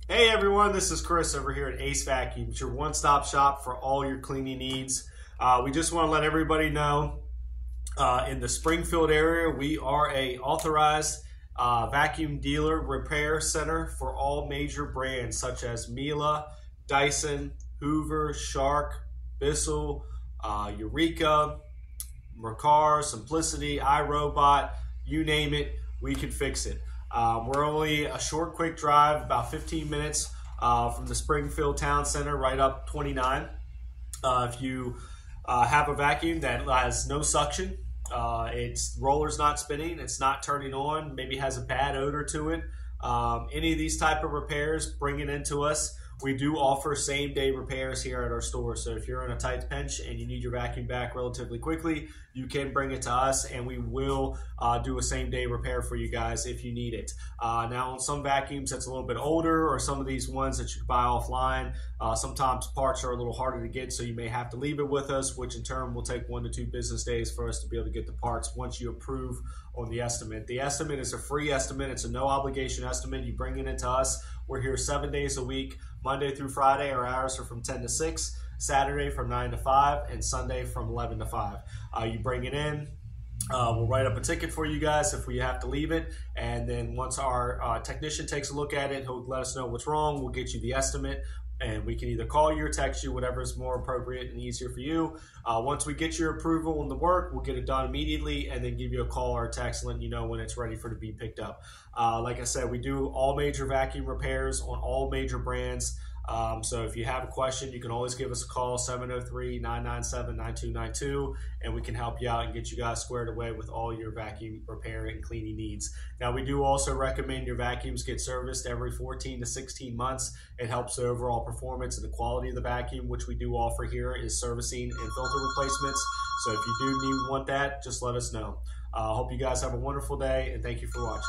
Hey everyone, this is Chris over here at Acevacuums, your one-stop shop for all your cleaning needs. We just want to let everybody know in the Springfield area, we are a authorized vacuum dealer repair center for all major brands such as Miele, Dyson, Hoover, Shark, Bissell, Riccar, Riccar, Simplicity, iRobot, you name it, we can fix it. We're only a short, quick drive, about 15 minutes from the Springfield Town Center, right up 29. If you have a vacuum that has no suction, its roller's not spinning, it's not turning on, maybe has a bad odor to it, any of these type of repairs, bring it into us. We do offer same-day repairs here at our store. So if you're in a tight pinch and you need your vacuum back relatively quickly, you can bring it to us and we will do a same-day repair for you guys if you need it. Now on some vacuums that's a little bit older, or some of these ones that you can buy offline, sometimes parts are a little harder to get, so you may have to leave it with us, which in turn will take 1 to 2 business days for us to be able to get the parts once you approve on the estimate. The estimate is a free estimate. It's a no obligation estimate. You bring it into us. We're here 7 days a week, Monday through Friday. Our hours are from 10 to 6, Saturday from 9 to 5, and Sunday from 11 to 5. You bring it in. We'll write up a ticket for you guys if we have to leave it, and then once our technician takes a look at it, he'll let us know what's wrong. We'll get you the estimate, and we can either call you or text you, whatever is more appropriate and easier for you. Once we get your approval on the work, we'll get it done immediately and then give you a call or a text letting you know when it's ready for it to be picked up. Like I said, we do all major vacuum repairs on all major brands. So if you have a question, you can always give us a call, 703-997-9292, and we can help you out and get you guys squared away with all your vacuum repair and cleaning needs. Now, we do also recommend your vacuums get serviced every 14 to 16 months. It helps the overall performance and the quality of the vacuum, which we do offer here is servicing and filter replacements. So if you do want that, just let us know. I hope you guys have a wonderful day, and thank you for watching.